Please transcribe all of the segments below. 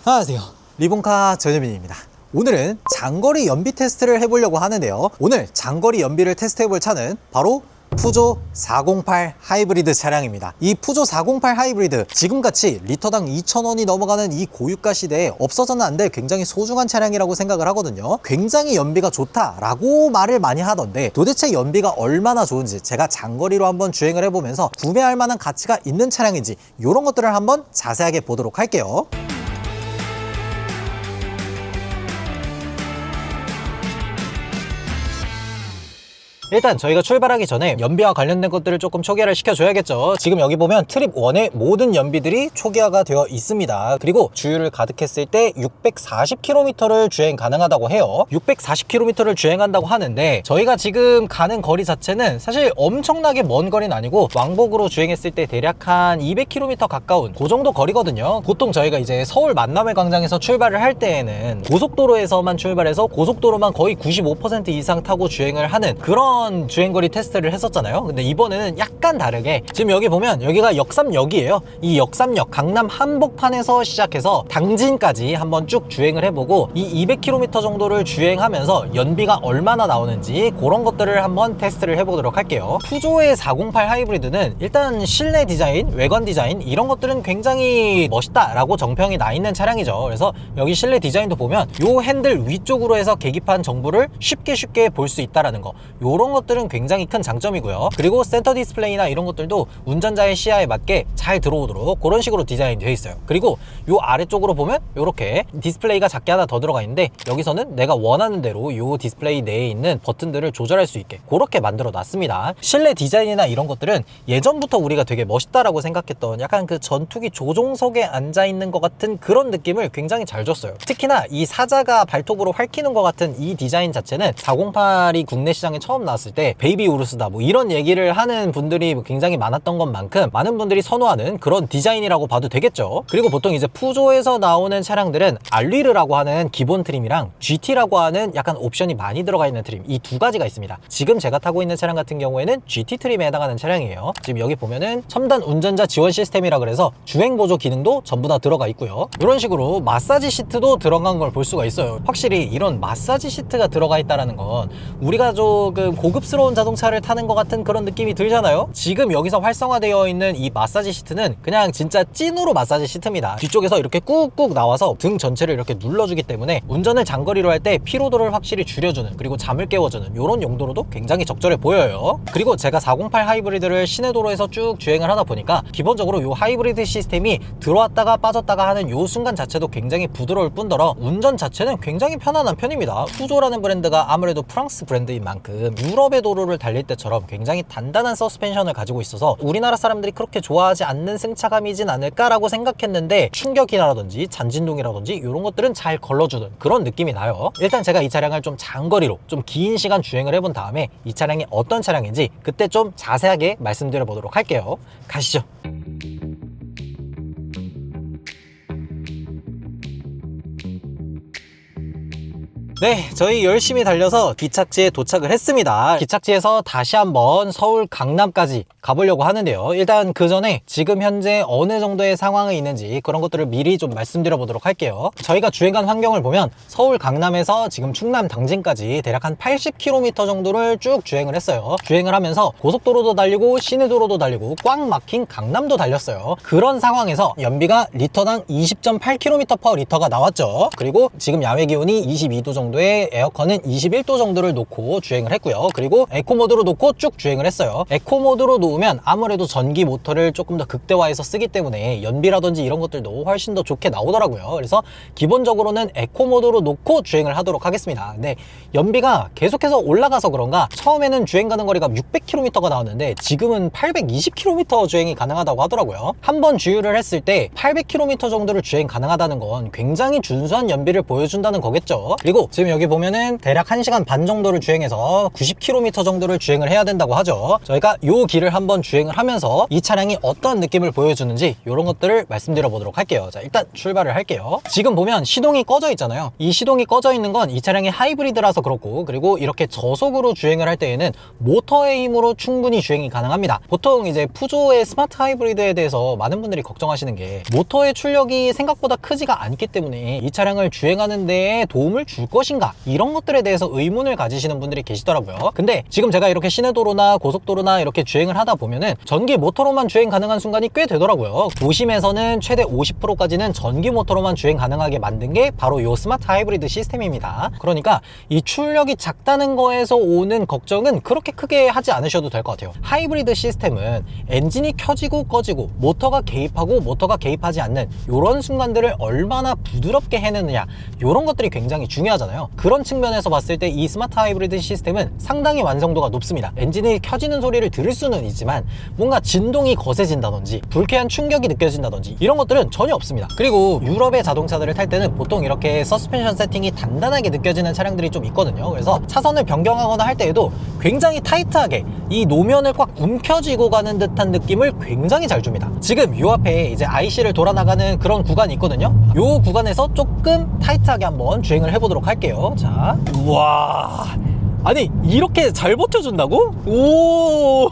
안녕하세요, 리본카 전현민입니다. 오늘은 장거리 연비 테스트를 해보려고 하는데요. 오늘 장거리 연비를 테스트해볼 차는 바로 푸조 408 하이브리드 차량입니다. 이 푸조 408 하이브리드, 지금같이 리터당 2,000원이 넘어가는 이 고유가 시대에 없어서는 안 될 굉장히 소중한 차량이라고 생각을 하거든요. 굉장히 연비가 좋다라고 말을 많이 하던데, 도대체 연비가 얼마나 좋은지 제가 장거리로 한번 주행을 해보면서 구매할 만한 가치가 있는 차량인지 이런 것들을 한번 자세하게 보도록 할게요. 일단 저희가 출발하기 전에 연비와 관련된 것들을 조금 초기화를 시켜줘야겠죠. 지금 여기 보면 트립 1의 모든 연비들이 초기화가 되어 있습니다. 그리고 주유를 가득했을 때 640km를 주행 가능하다고 해요. 640km를 주행한다고 하는데, 저희가 지금 가는 거리 자체는 사실 엄청나게 먼 거리는 아니고 왕복으로 주행했을 때 대략 한 200km 가까운 그 정도 거리거든요. 보통 저희가 이제 서울 만남의 광장에서 출발을 할 때에는 고속도로에서만 출발해서 고속도로만 거의 95% 이상 타고 주행을 하는 그런 주행거리 테스트를 했었잖아요. 근데 이번에는 약간 다르게, 지금 여기 보면 여기가 역삼역이에요. 이 역삼역 강남 한복판에서 시작해서 당진까지 한번 쭉 주행을 해보고, 이 200km 정도를 주행하면서 연비가 얼마나 나오는지 그런 것들을 한번 테스트를 해보도록 할게요. 푸조의 408 하이브리드는 일단 실내 디자인, 외관 디자인 이런 것들은 굉장히 멋있다라고 정평이 나 있는 차량이죠. 그래서 여기 실내 디자인도 보면 요 핸들 위쪽으로 해서 계기판 정보를 쉽게 볼 수 있다라는 거, 요런 것들은 굉장히 큰 장점이고요. 그리고 센터 디스플레이나 이런 것들도 운전자의 시야에 맞게 잘 들어오도록 그런 식으로 디자인이 되어 있어요. 그리고 요 아래쪽으로 보면 요렇게 디스플레이가 작게 하나 더 들어가 있는데, 여기서는 내가 원하는 대로 요 디스플레이 내에 있는 버튼들을 조절할 수 있게 그렇게 만들어 놨습니다. 실내 디자인이나 이런 것들은 예전부터 우리가 되게 멋있다라고 생각했던 약간 그 전투기 조종석에 앉아 있는 것 같은 그런 느낌을 굉장히 잘 줬어요. 특히나 이 사자가 발톱으로 핥히는 것 같은 이 디자인 자체는 408이 국내 시장에 처음 나왔을 때 베이비 우르스다 뭐 이런 얘기를 하는 분들이 굉장히 많았던 것만큼 많은 분들이 선호하는 그런 디자인이라고 봐도 되겠죠. 그리고 보통 이제 푸조에서 나오는 차량들은 알리르라고 하는 기본 트림이랑 GT라고 하는 약간 옵션이 많이 들어가 있는 트림, 이 두 가지가 있습니다. 지금 제가 타고 있는 차량 같은 경우에는 GT 트림에 해당하는 차량이에요. 지금 여기 보면은 첨단 운전자 지원 시스템이라 그래서 주행 보조 기능도 전부 다 들어가 있고요. 이런 식으로 마사지 시트도 들어간 걸 볼 수가 있어요. 확실히 이런 마사지 시트가 들어가 있다는 건 우리가 조금 고급스러운 자동차를 타는 것 같은 그런 느낌이 들잖아요. 지금 여기서 활성화되어 있는 이 마사지 시트는 그냥 진짜 찐으로 마사지 시트입니다. 뒤쪽에서 이렇게 꾹꾹 나와서 등 전체를 이렇게 눌러주기 때문에 운전을 장거리로 할 때 피로도를 확실히 줄여주는, 그리고 잠을 깨워주는 이런 용도로도 굉장히 적절해 보여요. 그리고 제가 408 하이브리드를 시내도로에서 쭉 주행을 하다 보니까 기본적으로 이 하이브리드 시스템이 들어왔다가 빠졌다가 하는 이 순간 자체도 굉장히 부드러울 뿐더러 운전 자체는 굉장히 편안한 편입니다. 푸조라는 브랜드가 아무래도 프랑스 브랜드인 만큼 유럽의 도로를 달릴 때처럼 굉장히 단단한 서스펜션을 가지고 있어서 우리나라 사람들이 그렇게 좋아하지 않는 승차감이진 않을까라고 생각했는데, 충격이라든지 잔진동이라든지 이런 것들은 잘 걸러주는 그런 느낌이 나요. 일단 제가 이 차량을 좀 장거리로 좀 긴 시간 주행을 해본 다음에 이 차량이 어떤 차량인지 그때 좀 자세하게 말씀드려 보도록 할게요. 가시죠. 네, 저희 열심히 달려서 기착지에 도착을 했습니다. 기착지에서 다시 한번 서울 강남까지 가보려고 하는데요. 일단 그 전에 지금 현재 어느 정도의 상황이 있는지 그런 것들을 미리 좀 말씀드려 보도록 할게요. 저희가 주행한 환경을 보면 서울 강남에서 지금 충남 당진까지 대략 한 80km 정도를 쭉 주행을 했어요. 주행을 하면서 고속도로도 달리고 시내도로도 달리고 꽉 막힌 강남도 달렸어요. 그런 상황에서 연비가 리터당 20.8km/L가 나왔죠. 그리고 지금 야외 기온이 22도 정도에 에어컨은 21도 정도를 놓고 주행을 했고요. 그리고 에코 모드로 놓고 쭉 주행을 했어요. 에코 모드로 놓으면 아무래도 전기 모터를 조금 더 극대화해서 쓰기 때문에 연비라든지 이런 것들도 훨씬 더 좋게 나오더라고요. 그래서 기본적으로는 에코 모드로 놓고 주행을 하도록 하겠습니다. 근데 연비가 계속해서 올라가서 그런가 처음에는 주행 가는 거리가 600km가 나왔는데 지금은 820km 주행이 가능하다고 하더라고요. 한번 주유를 했을 때 800km 정도를 주행 가능하다는 건 굉장히 준수한 연비를 보여준다는 거겠죠. 그리고 지금 여기 보면은 대략 1시간 반 정도를 주행해서 90km 정도를 주행을 해야 된다고 하죠. 저희가 요 길을 한번 한번 주행을 하면서 이 차량이 어떤 느낌을 보여주는지 이런 것들을 말씀드려 보도록 할게요. 자, 일단 출발을 할게요. 지금 보면 시동이 꺼져 있잖아요. 이 시동이 꺼져 있는 건 이 차량이 하이브리드라서 그렇고, 그리고 이렇게 저속으로 주행을 할 때에는 모터의 힘으로 충분히 주행이 가능합니다. 보통 이제 푸조의 스마트 하이브리드에 대해서 많은 분들이 걱정하시는 게 모터의 출력이 생각보다 크지가 않기 때문에 이 차량을 주행하는 데에 도움을 줄 것인가, 이런 것들에 대해서 의문을 가지시는 분들이 계시더라고요. 근데 지금 제가 이렇게 시내도로나 고속도로나 이렇게 주행을 하다 보면은 전기 모터로만 주행 가능한 순간이 꽤 되더라고요. 도심에서는 최대 50%까지는 전기 모터로만 주행 가능하게 만든 게 바로 이 스마트 하이브리드 시스템입니다. 그러니까 이 출력이 작다는 거에서 오는 걱정은 그렇게 크게 하지 않으셔도 될 것 같아요. 하이브리드 시스템은 엔진이 켜지고 꺼지고 모터가 개입하고 모터가 개입하지 않는 이런 순간들을 얼마나 부드럽게 해내느냐, 이런 것들이 굉장히 중요하잖아요. 그런 측면에서 봤을 때 이 스마트 하이브리드 시스템은 상당히 완성도가 높습니다. 엔진이 켜지는 소리를 들을 수는 있지만 뭔가 진동이 거세진다든지 불쾌한 충격이 느껴진다든지 이런 것들은 전혀 없습니다. 그리고 유럽의 자동차들을 탈 때는 보통 이렇게 서스펜션 세팅이 단단하게 느껴지는 차량들이 좀 있거든요. 그래서 차선을 변경하거나 할 때에도 굉장히 타이트하게 이 노면을 꽉 움켜쥐고 가는 듯한 느낌을 굉장히 잘 줍니다. 지금 요 앞에 이제 IC를 돌아 나가는 그런 구간이 있거든요. 요 구간에서 조금 타이트하게 한번 주행을 해보도록 할게요. 자, 우와, 아니 이렇게 잘 버텨준다고? 오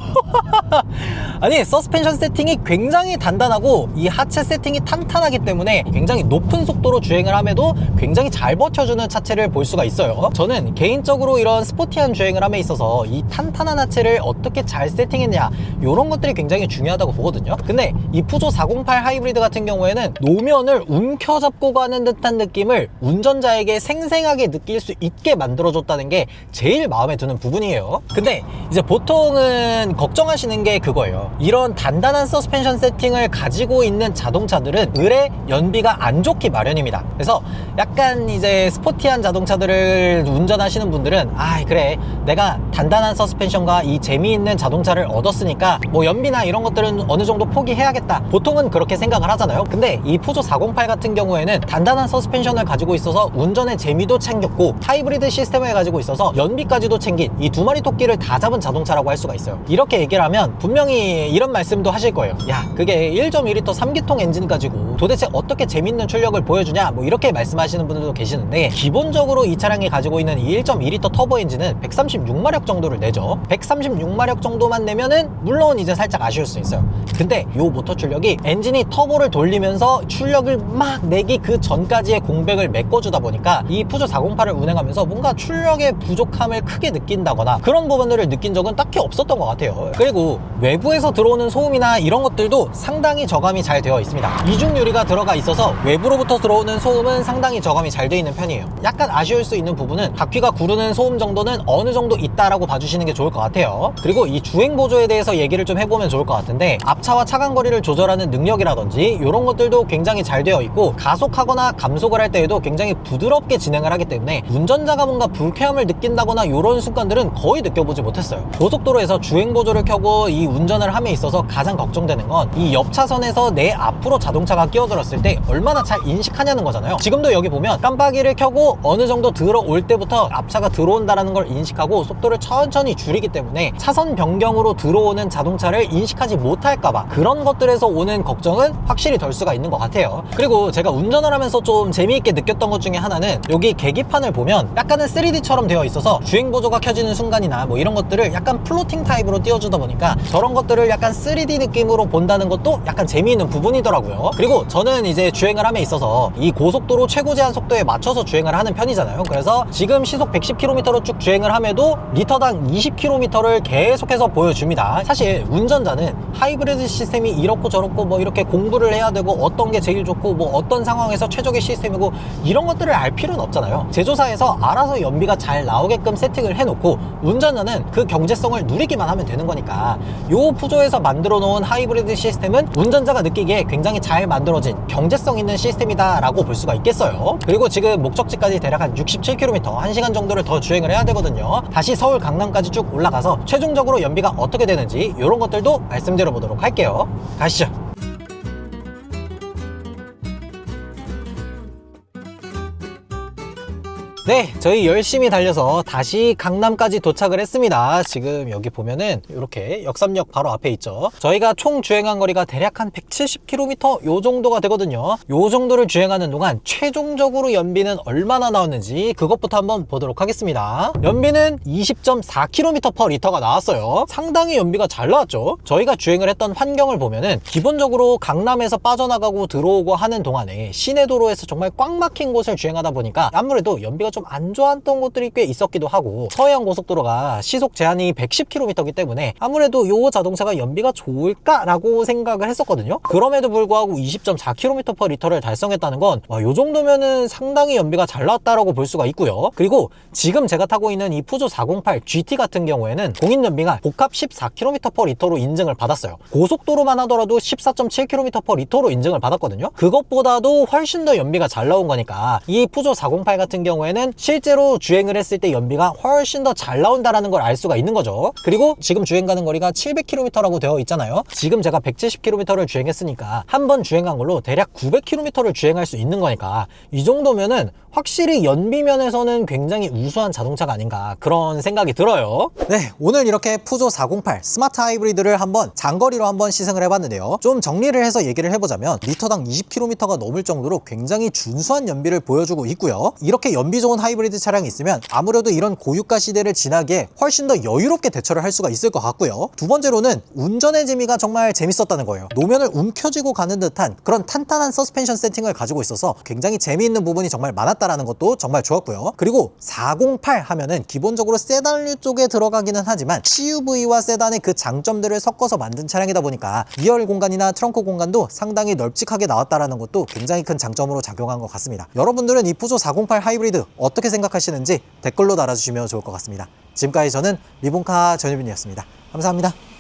아니 서스펜션 세팅이 굉장히 단단하고 이 하체 세팅이 탄탄하기 때문에 굉장히 높은 속도로 주행을 함에도 굉장히 잘 버텨주는 차체를 볼 수가 있어요. 저는 개인적으로 이런 스포티한 주행을 함에 있어서 이 탄탄한 하체를 어떻게 잘 세팅했냐, 이런 것들이 굉장히 중요하다고 보거든요. 근데 이 푸조 408 하이브리드 같은 경우에는 노면을 움켜잡고 가는 듯한 느낌을 운전자에게 생생하게 느낄 수 있게 만들어줬다는 게 제일 마음에 드는 부분이에요. 근데 이제 보통은 걱정하시는 게 그거예요. 이런 단단한 서스펜션 세팅을 가지고 있는 자동차들은 의뢰 연비가 안 좋기 마련입니다. 그래서 약간 이제 스포티한 자동차들을 운전하시는 분들은 그래, 내가 단단한 서스펜션과 이 재미있는 자동차를 얻었으니까 뭐 연비나 이런 것들은 어느 정도 포기해야겠다, 보통은 그렇게 생각을 하잖아요. 근데 이 푸조 408 같은 경우에는 단단한 서스펜션을 가지고 있어서 운전의 재미도 챙겼고 하이브리드 시스템을 가지고 있어서 연비까지도 챙긴 이 두 마리 토끼를 다 잡은 자동차라고 할 수가 있어요. 이렇게 얘기를 하면 분명히 이런 말씀도 하실 거예요. 야, 그게 1.2L 3기통 엔진 가지고 도대체 어떻게 재밌는 출력을 보여주냐, 뭐 이렇게 말씀하시는 분들도 계시는데, 기본적으로 이 차량이 가지고 있는 이 1.2L 터보 엔진은 136마력 정도를 내죠. 136마력 정도만 내면은 물론 이제 살짝 아쉬울 수 있어요. 근데 이 모터 출력이 엔진이 터보를 돌리면서 출력을 막 내기 그 전까지의 공백을 메꿔주다 보니까 이 푸조 408을 운행하면서 뭔가 출력의 부족함을 크게 느낀다거나 그런 부분들을 느낀 적은 딱히 없었던 것 같아요. 그리고 외부에서 들어오는 소음이나 이런 것들도 상당히 저감이 잘 되어 있습니다. 이중 유리가 들어가 있어서 외부로부터 들어오는 소음은 상당히 저감이 잘 되어 있는 편이에요. 약간 아쉬울 수 있는 부분은 바퀴가 구르는 소음 정도는 어느 정도 있다라고 봐주시는 게 좋을 것 같아요. 그리고 이 주행 보조에 대해서 얘기를 좀 해보면 좋을 것 같은데, 앞차와 차간 거리를 조절하는 능력이라든지 이런 것들도 굉장히 잘 되어 있고, 가속하거나 감속을 할 때에도 굉장히 부드럽게 진행을 하기 때문에 운전자가 뭔가 불쾌함을 느낀다거나 이런 순간들은 거의 느껴보지 못했어요. 고속도로에서 주행 보조를 켜고 이 운전을 함에 있어서 가장 걱정되는 건 이 옆 차선에서 내 앞으로 자동차가 끼어들었을 때 얼마나 잘 인식하냐는 거잖아요. 지금도 여기 보면 깜빡이를 켜고 어느 정도 들어올 때부터 앞차가 들어온다는 걸 인식하고 속도를 천천히 줄이기 때문에 차선 변경으로 들어오는 자동차를 인식하지 못할까봐, 그런 것들에서 오는 걱정은 확실히 덜 수가 있는 것 같아요. 그리고 제가 운전을 하면서 좀 재미있게 느꼈던 것 중에 하나는, 여기 계기판을 보면 약간은 3D처럼 되어 있어서 주행 보조가 켜지는 순간이나 뭐 이런 것들을 약간 플로팅 타입으로 띄워주다 보니까 저런 것들을 약간 3D 느낌으로 본다는 것도 약간 재미있는 부분이더라고요. 그리고 저는 이제 주행을 함에 있어서 이 고속도로 최고 제한 속도에 맞춰서 주행을 하는 편이잖아요. 그래서 지금 시속 110km로 쭉 주행을 함에도 리터당 20km를 계속해서 보여줍니다. 사실 운전자는 하이브리드 시스템이 이렇고 저렇고 뭐 이렇게 공부를 해야 되고 어떤 게 제일 좋고 뭐 어떤 상황에서 최적의 시스템이고 이런 것들을 알 필요는 없잖아요. 제조사에서 알아서 연비가 잘 나오게끔 세팅을 해놓고 운전자는 그 경제성을 누리기만 하면 되는 거니까, 요 푸조에서 만들어 놓은 하이브리드 시스템은 운전자가 느끼기에 굉장히 잘 만들어진 경제성 있는 시스템이다 라고 볼 수가 있겠어요. 그리고 지금 목적지까지 대략 한 67km, 1시간 정도를 더 주행을 해야 되거든요. 다시 서울 강남까지 쭉 올라가서 최종적으로 연비가 어떻게 되는지 이런 것들도 말씀드려 보도록 할게요. 가시죠. 네, 저희 열심히 달려서 다시 강남까지 도착을 했습니다. 지금 여기 보면은 이렇게 역삼역 바로 앞에 있죠. 저희가 총 주행한 거리가 대략 한 170km 요 정도가 되거든요. 요 정도를 주행하는 동안 최종적으로 연비는 얼마나 나왔는지 그것부터 한번 보도록 하겠습니다. 연비는 20.4km/L가 나왔어요. 상당히 연비가 잘 나왔죠. 저희가 주행을 했던 환경을 보면은 기본적으로 강남에서 빠져나가고 들어오고 하는 동안에 시내도로에서 정말 꽉 막힌 곳을 주행하다 보니까 아무래도 연비가 좀 안 좋았던 곳들이 꽤 있었기도 하고, 서해안 고속도로가 시속 제한이 110km이기 때문에 아무래도 요 자동차가 연비가 좋을까라고 생각을 했었거든요. 그럼에도 불구하고 20.4km/L를 달성했다는 건 요 정도면은 상당히 연비가 잘 나왔다라고 볼 수가 있고요. 그리고 지금 제가 타고 있는 이 푸조 408 GT 같은 경우에는 공인 연비가 복합 14km/L로 인증을 받았어요. 고속도로만 하더라도 14.7km/L로 인증을 받았거든요. 그것보다도 훨씬 더 연비가 잘 나온 거니까 이 푸조 408 같은 경우에는 실제로 주행을 했을 때 연비가 훨씬 더 잘 나온다라는 걸 알 수가 있는 거죠. 그리고 지금 주행 가는 거리가 700km라고 되어 있잖아요. 지금 제가 170km를 주행했으니까 한 번 주행한 걸로 대략 900km를 주행할 수 있는 거니까 이 정도면은 확실히 연비 면에서는 굉장히 우수한 자동차가 아닌가 그런 생각이 들어요. 네, 오늘 이렇게 푸조 408 스마트 하이브리드를 한번 장거리로 한번 시승을 해봤는데요. 좀 정리를 해서 얘기를 해보자면 리터당 20km가 넘을 정도로 굉장히 준수한 연비를 보여주고 있고요. 이렇게 연비 좋은 하이브리드 차량이 있으면 아무래도 이런 고유가 시대를 지나기에 훨씬 더 여유롭게 대처를 할 수가 있을 것 같고요. 두 번째로는 운전의 재미가 정말 재밌었다는 거예요. 노면을 움켜쥐고 가는 듯한 그런 탄탄한 서스펜션 세팅을 가지고 있어서 굉장히 재미있는 부분이 정말 많았다라는 것도 정말 좋았고요. 그리고 408 하면은 기본적으로 세단류 쪽에 들어가기는 하지만 CUV와 세단의 그 장점들을 섞어서 만든 차량이다 보니까 2열 공간이나 트렁크 공간도 상당히 널찍하게 나왔다라는 것도 굉장히 큰 장점으로 작용한 것 같습니다. 여러분들은 이 푸조 408 하이브리드 어떻게 생각하시는지 댓글로 달아주시면 좋을 것 같습니다. 지금까지 저는 리본카 전유빈이었습니다. 감사합니다.